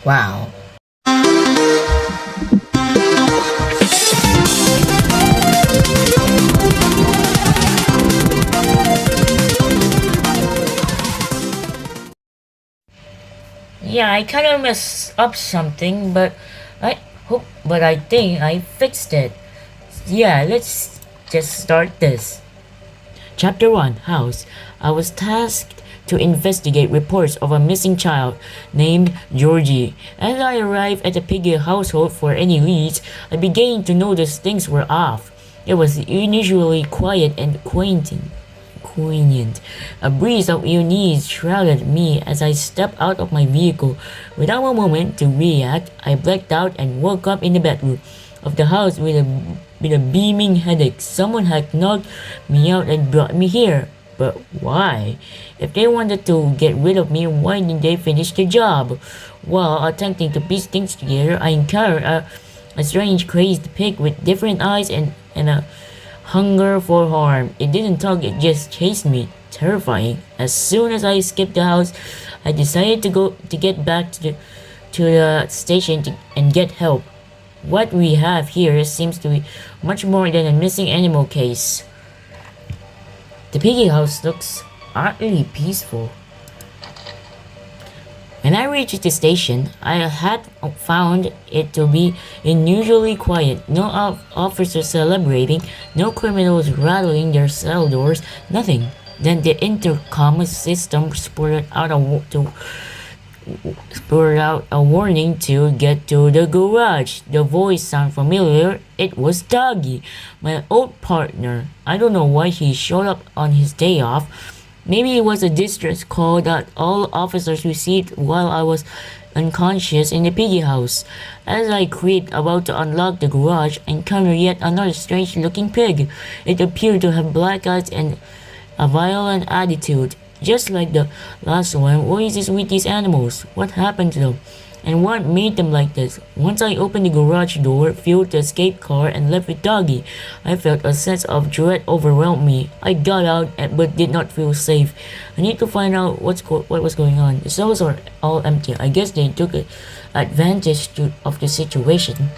Wow. Yeah, I kind of messed up something, but I think I fixed it. Yeah, let's just start this. Chapter 1 House. I was tasked to investigate reports of a missing child named Georgie. As I arrived at the Piggy household for any leads, I began to notice things were off. It was unusually quiet and poignant. A breeze of unease shrouded me as I stepped out of my vehicle. Without a moment to react, I blacked out and woke up in the bedroom of the house with a beaming headache. Someone had knocked me out and brought me here. But why? If they wanted to get rid of me, why didn't they finish the job? While attempting to piece things together, I encountered a strange crazed pig with different eyes and a hunger for harm. It didn't talk, it just chased me. Terrifying. As soon as I escaped the house, I decided to get back to the station and get help. What we have here seems to be much more than a missing animal case. The Piggy house looks oddly peaceful. When I reached the station, I had found it to be unusually quiet. No officers celebrating, no criminals rattling their cell doors, nothing. Then the intercom system spurred out a warning to get to the garage. The voice sounded familiar. It was Doggy, my old partner. I don't know why he showed up on his day off. Maybe it was a distress call that all officers received while I was unconscious in the Piggy house. As I creaked about to unlock the garage, I encountered yet another strange-looking pig. It appeared to have black eyes and a violent attitude. Just like the last one, what is this with these animals? What happened to them? And what made them like this? Once I opened the garage door, fueled the escape car, and left with Doggy, I felt a sense of dread overwhelm me. I got out, but did not feel safe. I need to find out what was going on. The cells are all empty. I guess they took advantage of the situation.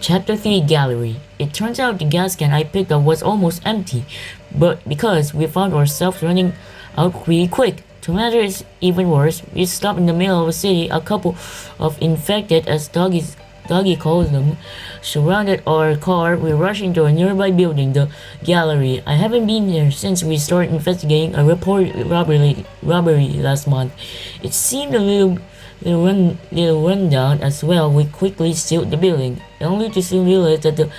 Chapter 3 Gallery. It turns out the gas can I picked up was almost empty, but because we found ourselves running out really quick. To matter is even worse, we stopped in the middle of a city. A couple of infected, as Doggy calls them, surrounded our car. We rushed into a nearby building, the gallery. I haven't been there since we started investigating a reported robbery last month. It seemed a little rundown as well. We quickly sealed the building, only to soon realize that the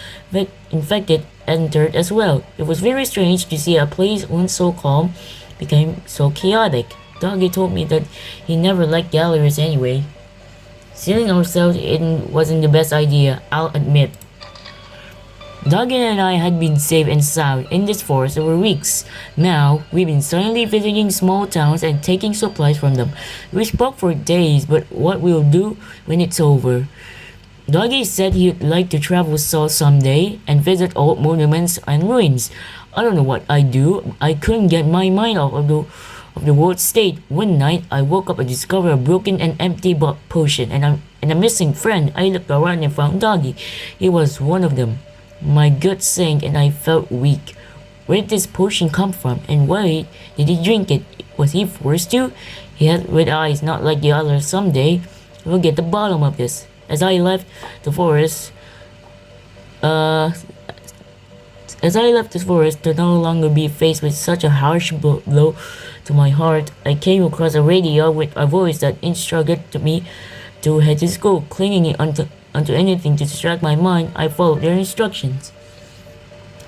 infected entered as well. It was very strange to see a place once so calm became so chaotic. Doggy told me that he never liked galleries anyway. Sealing ourselves in wasn't the best idea, I'll admit. Doggy and I had been safe and sound in this forest for weeks. Now, we've been silently visiting small towns and taking supplies from them. We spoke for days, but what we'll do when it's over. Doggy said he'd like to travel south someday and visit old monuments and ruins. I don't know what I'd do. I couldn't get my mind off of the world state. One night, I woke up and discovered a broken and empty potion and a missing friend. I looked around and found Doggy. He was one of them. My gut sank and I felt weak. Where did this potion come from, and why did he drink it? Was he forced to? He had red eyes, not like the others. Someday, we'll get the bottom of this. As I left the forest, to no longer be faced with such a harsh blow to my heart, I came across a radio with a voice that instructed me to head to school. Clinging onto anything to distract my mind, I followed their instructions.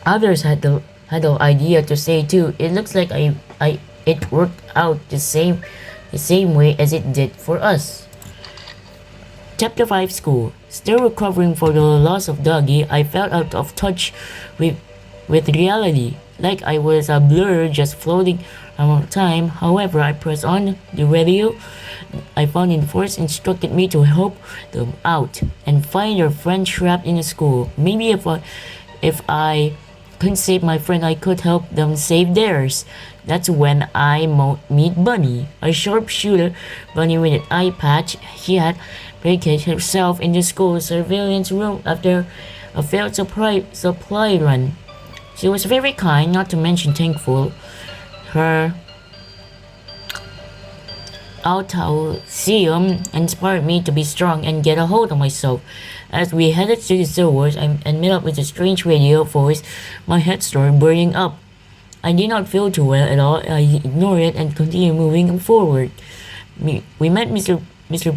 Others had the idea to say too. It looks like it worked out the same way as it did for us. Chapter 5 School. Still recovering from the loss of Doggy, I felt out of touch with reality, like I was a blur just floating around time. However, I pressed on the radio I found in the forest instructed me to help them out and find their friend trapped in a school. Maybe if I couldn't save my friend, I could help them save theirs. That's when I meet Bunny, a sharpshooter. Bunny with an eye patch. He had barricaded herself in the school surveillance room after a failed supply run. She was very kind, not to mention thankful. Her altruism inspired me to be strong and get a hold of myself. As we headed to the sewers and met up with a strange radio voice, my head started burning up. I did not feel too well at all. I ignored it and continued moving forward. We met Mr.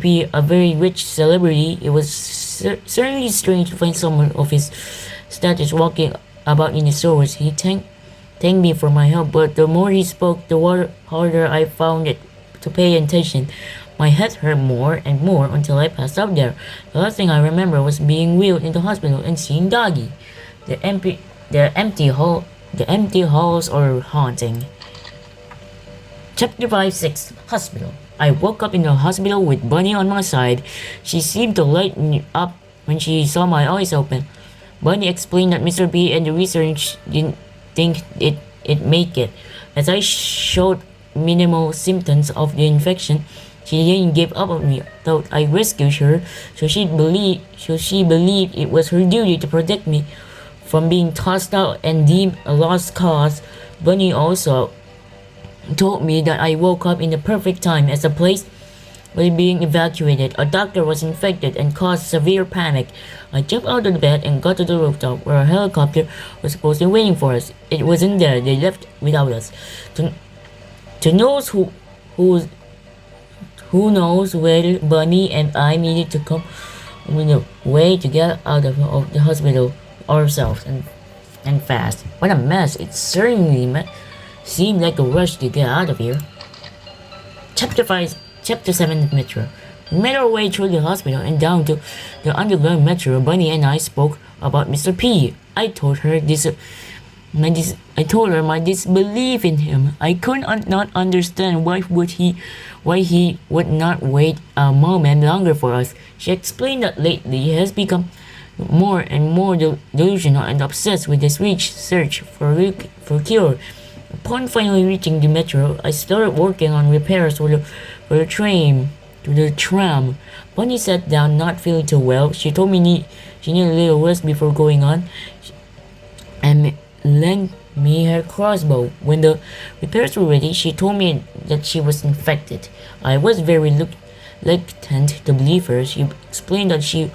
P, a very rich celebrity. It was certainly strange to find someone of his status walking about in the sewers. He thanked me for my help, but the more he spoke, the harder I found it to pay attention. My head hurt more and more until I passed out there. The last thing I remember was being wheeled into hospital and seeing Doggy. The empty halls are haunting. Chapter 5-6 Hospital. I woke up in the hospital with Bunny on my side. She seemed to light me up when she saw my eyes open. Bunny explained that Mr. B and the research didn't think it make it. As I showed minimal symptoms of the infection, she didn't give up on me. Thought I rescued her, so she believed it was her duty to protect me from being tossed out and deemed a lost cause. Bunny also told me that I woke up in the perfect time as the place was being evacuated. A doctor was infected and caused severe panic. I jumped out of the bed and got to the rooftop where a helicopter was supposed to be waiting for us. It wasn't there. They left without us. To knows who knows whether Bunny and I needed to come with a way to get out of the hospital ourselves and fast. What a mess. It certainly seemed like a rush to get out of here. Chapter 7 Metro. We made our way through the hospital and down to the underground metro. Bunny and I spoke about Mr. P. I told her my disbelief in him. I could not understand why he would not wait a moment longer for us. She explained that lately he has become more and more delusional and obsessed with his search for cure. Upon finally reaching the metro, I started working on repairs for the tram. Bunny sat down, not feeling too well. She told me she needed a little rest before going on, and lent me her crossbow. When the repairs were ready, she told me that she was infected. I was very reluctant to believe her. She explained that she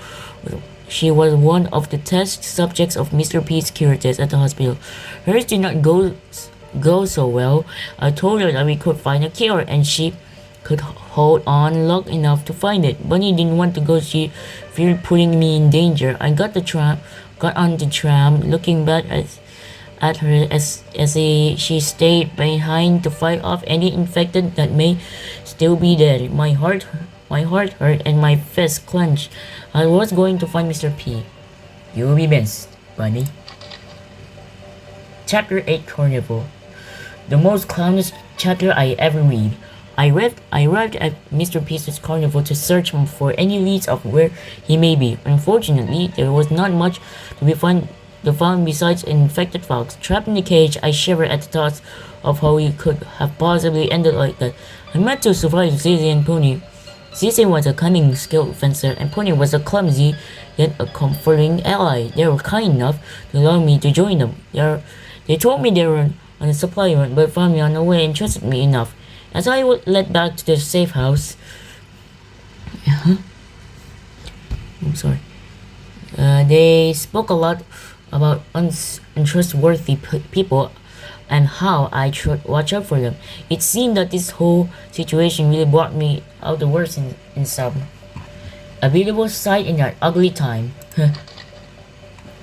was one of the test subjects of Mr. P's cure test at the hospital. Hers did not go so well. I told her that we could find a cure and she could hold on long enough to find it. Bunny didn't want to go. She feared putting me in danger. I got on the tram, looking back at her as she stayed behind to fight off any infected that may still be there. My heart hurt and my fist clenched. I was going to find Mr. P. You'll be missed, Bunny. Chapter 8 Carnival. The most clownish chapter I ever read. I arrived at Mr. P's carnival to search for any leads of where he may be. Unfortunately, there was not much to be found besides an infected fox. Trapped in the cage, I shivered at the thoughts of how he could have possibly ended like that. I met to survive Zizi and Pony. Zizi was a cunning, skilled fencer, and Pony was a clumsy yet a comforting ally. They were kind enough to allow me to join them. They told me they were on a supply run, but found me on the way and trusted me enough. As I was led back to the safe house, they spoke a lot about untrustworthy people and how I should watch out for them. It seemed that this whole situation really brought me out the worst in some. A beautiful sight in that ugly time.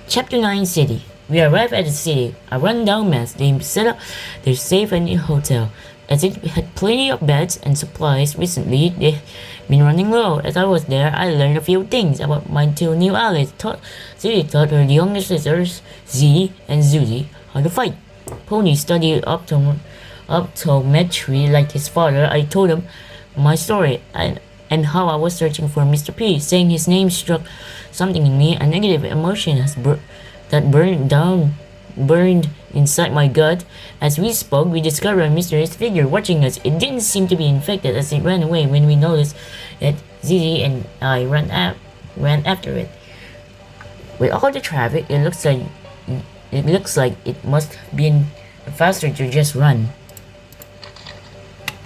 Chapter 9 City. We arrived at the city, a rundown mess. They set up their safe and hotel. As it had plenty of beds and supplies, recently they've been running low. As I was there, I learned a few things about my two new allies. Ziggy taught her younger sisters, Z and Zuzi, how to fight. Pony studied optometry like his father. I told him my story and how I was searching for Mr. P. Saying his name struck something in me, a negative emotion that burned down burned inside my gut. As we spoke, we discovered a mysterious figure watching us. It didn't seem to be infected as it ran away. When we noticed it, Zizi and I ran after it. With all the traffic, it looks like it must have been faster to just run.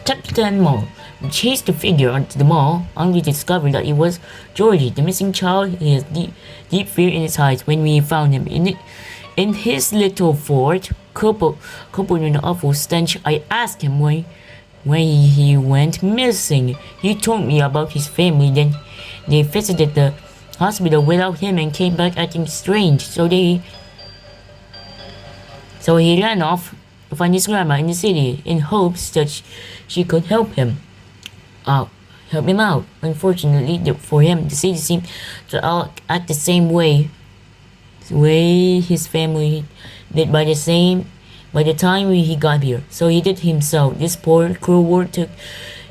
Chapter 10 Mall. We chased the figure onto the mall, only to discover that it was Georgie, the missing child. He has deep fear in his eyes when we found him. In his little fort, coupled with an awful stench, I asked him why he went missing. He told me about his family, then they visited the hospital without him and came back acting strange, so he ran off to find his grandma in the city in hopes that she could help him out. Unfortunately for him, the city seemed to act the same way his family did by the time he got here. So he did himself. This poor, cruel world took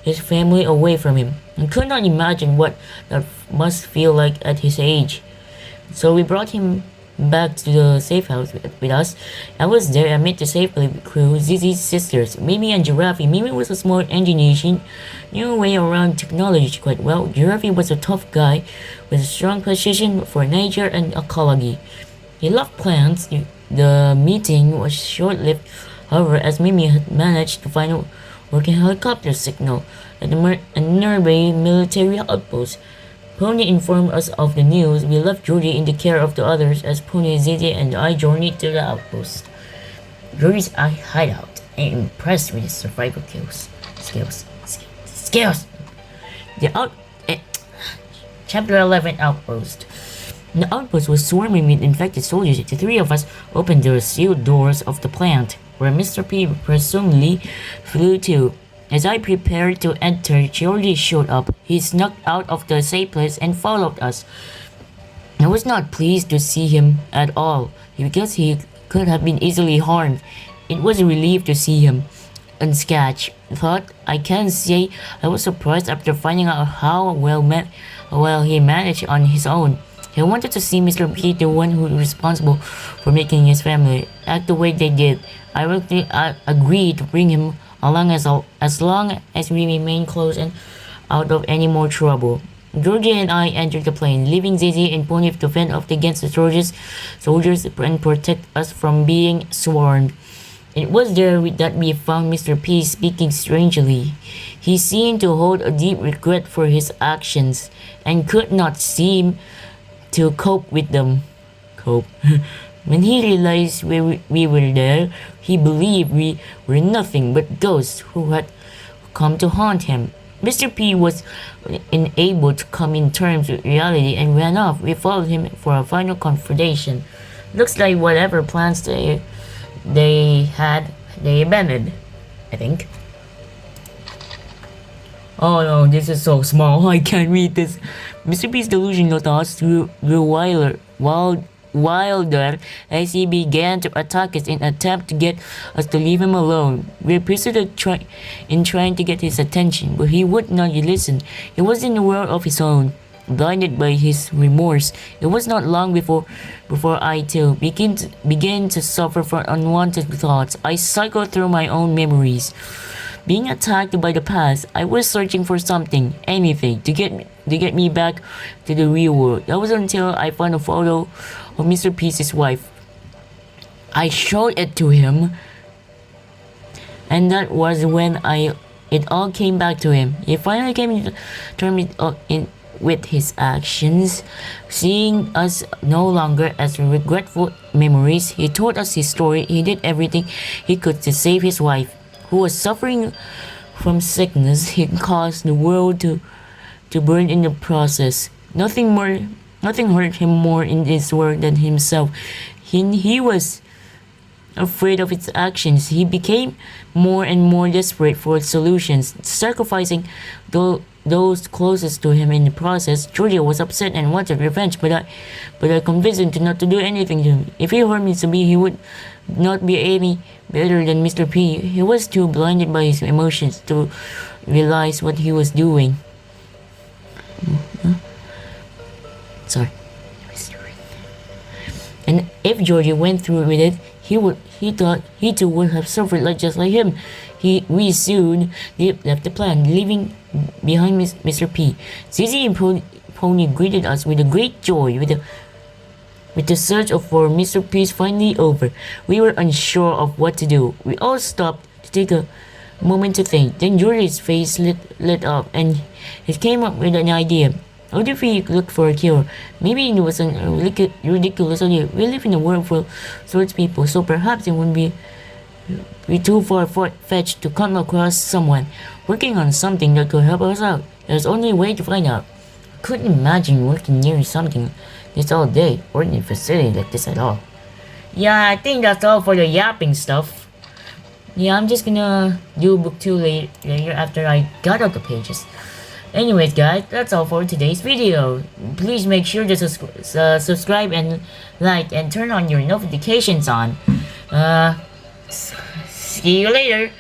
his family away from him. I could not imagine what that must feel like at his age. So we brought him back to the safe house with us. I was there. I met the safe crew, Zizi's sisters, Mimi and Giraffe. Mimi was a smart engineer. She knew her way around technology quite well. Giraffe was a tough guy with a strong passion for nature and ecology. He loved plants. The meeting was short-lived, however, as Mimi had managed to find a working helicopter signal at a nearby military outpost. Pony informed us of the news. We left Georgie in the care of the others as Pony, Zizi, and I journeyed to the outpost. Georgie's hideout. I am impressed with his survival skills. Chapter 11 Outpost. The outpost was swarming with infected soldiers. The three of us opened the sealed doors of the plant, where Mr. P presumably flew to. As I prepared to enter, Georgie showed up. He snuck out of the safe place and followed us. I was not pleased to see him at all, because he could have been easily harmed. It was a relief to see him unscathed. I can't say I was surprised after finding out how well he managed on his own. He wanted to see Mr. P, the one who was responsible for making his family act the way they did. I agreed to bring him along as long as we remain close and out of any more trouble. Georgie and I entered the plane, leaving Zizi and Pony to fend off against the soldiers and protect us from being swarmed. It was there that we found Mr. P speaking strangely. He seemed to hold a deep regret for his actions and could not seem to cope with them. When he realized we were there, he believed we were nothing but ghosts who had come to haunt him. Mr. P was unable to come in terms with reality and ran off. We followed him for a final confrontation. Looks like whatever plans they had, they abandoned, I think. Oh no, this is so small. I can't read this. Mr. P's delusional thoughts grew wilder as he began to attack us in an attempt to get us to leave him alone. We persisted in trying to get his attention, but he would not listen. He was in a world of his own, blinded by his remorse. It was not long before I too began to suffer from unwanted thoughts. I cycled through my own memories. Being attacked by the past, I was searching for something, anything, to get me back to the real world. That was until I found a photo of Mr. P's wife. I showed it to him, and that was when it all came back to him. He finally came to terms with his actions, seeing us no longer as regretful memories. He told us his story. He did everything he could to save his wife, who was suffering from sickness. He caused the world to burn in the process. Nothing hurt him more in this world than himself. He was afraid of its actions. He became more and more desperate for solutions, sacrificing those closest to him in the process. Julia was upset and wanted revenge, but I convinced him not to do anything to him. If he hurt Mr. B, he would not be any better than Mr. P. He was too blinded by his emotions to realize what he was doing. Sorry. And if Georgie went through with it, He thought he too would have suffered just like him. We soon left the plant, leaving behind Mr. P. Zizi and Pony greeted us with a great joy. With the search for Mr. P finally over, we were unsure of what to do. We all stopped to take a moment to think. Then Yuri's face lit up, and he came up with an idea. What if we looked for a cure? Maybe it was a ridiculous idea. We live in a world full of sorts people, so perhaps it wouldn't be too far-fetched to come across someone working on something that could help us out. There's only a way to find out. I couldn't imagine working near something this all day, or in a facility like this at all. Yeah, I think that's all for the yapping stuff. Yeah, I'm just gonna do book 2 later after I got out the pages. Anyways guys, that's all for today's video. Please make sure to subscribe and like and turn on your notifications on. See you later.